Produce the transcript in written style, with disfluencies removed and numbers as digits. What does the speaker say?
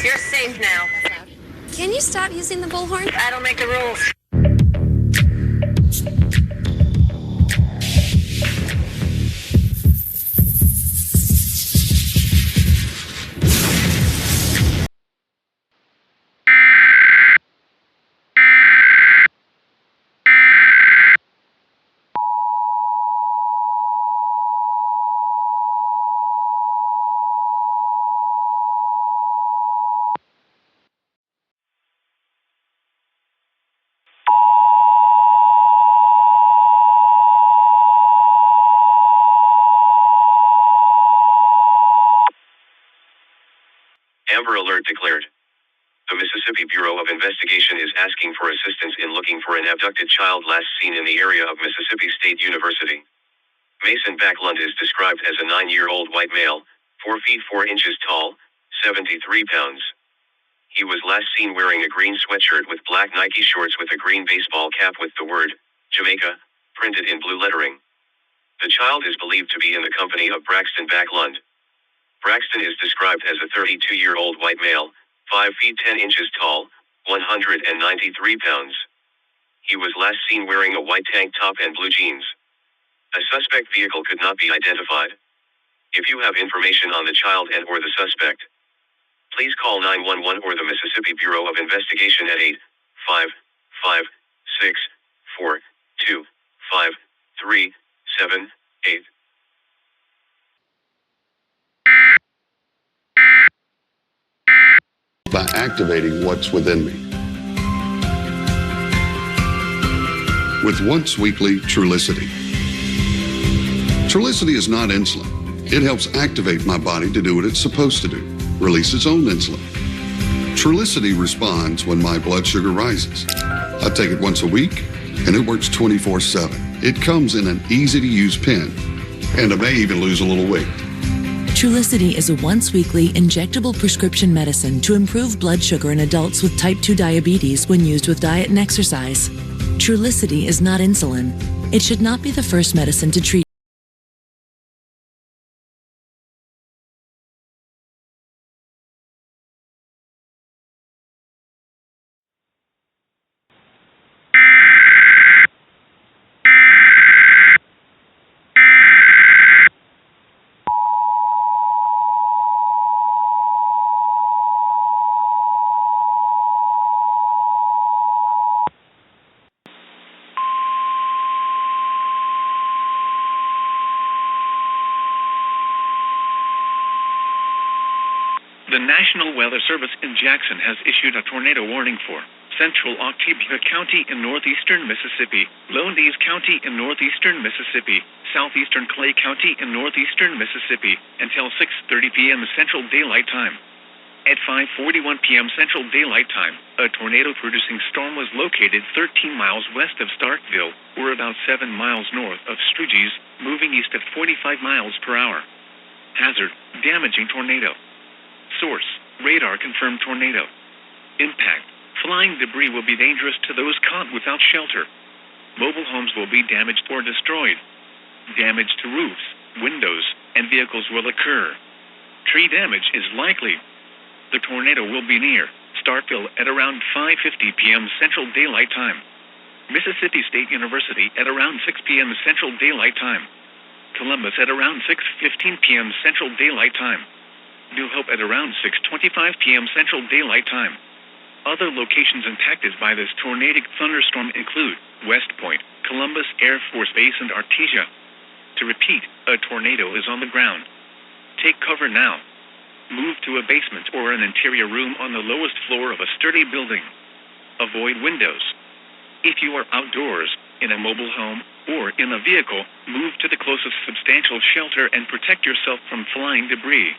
You're safe now. Can you stop using the bullhorn? I don't make the rules. Amber Alert declared. The Mississippi Bureau of Investigation is asking for assistance in looking for an abducted child last seen in the area of Mississippi State University. Mason Backlund is described as a 9-year-old white male, 4 feet 4 inches tall, 73 pounds. He was last seen wearing a green sweatshirt with black Nike shorts with a green baseball cap with the word, Jamaica, printed in blue lettering. The child is believed to be in the company of Braxton Backlund. Braxton is described as a 32-year-old white male, 5 feet 10 inches tall, 193 pounds. He was last seen wearing a white tank top and blue jeans. A suspect vehicle could not be identified. If you have information on the child and or the suspect, please call 911 or the Mississippi Bureau of Investigation at 855-642-5378. By activating what's within me. With once weekly Trulicity. Trulicity is not insulin. It helps activate my body to do what it's supposed to do, release its own insulin. Trulicity responds when my blood sugar rises. I take it once a week, and it works 24/7. It comes in an easy-to-use pen, and I may even lose a little weight. Trulicity is a once-weekly injectable prescription medicine to improve blood sugar in adults with type 2 diabetes when used with diet and exercise. Trulicity is not insulin. It should not be the first medicine to treat. The National Weather Service in Jackson has issued a tornado warning for central Octavia County in northeastern Mississippi, Lone Dees County in northeastern Mississippi, southeastern Clay County in northeastern Mississippi, until 6:30 p.m. Central Daylight Time. At 5:41 p.m. Central Daylight Time, a tornado-producing storm was located 13 miles west of Starkville, or about 7 miles north of Stooges, moving east at 45 miles per hour. Hazard: damaging tornado. Source: radar confirmed tornado. Impact: flying debris will be dangerous to those caught without shelter. Mobile homes will be damaged or destroyed. Damage to roofs, windows, and vehicles will occur. Tree damage is likely. The tornado will be near Starkville at around 5:50 p.m. Central Daylight Time. Mississippi State University at around 6 p.m. Central Daylight Time. Columbus at around 6:15 p.m. Central Daylight Time. New Hope at around 6:25 p.m. Central Daylight Time. Other locations impacted by this tornadic thunderstorm include West Point, Columbus Air Force Base, and Artesia. To repeat, a tornado is on the ground. Take cover now. Move to a basement or an interior room on the lowest floor of a sturdy building. Avoid windows. If you are outdoors, in a mobile home, or in a vehicle, move to the closest substantial shelter and protect yourself from flying debris.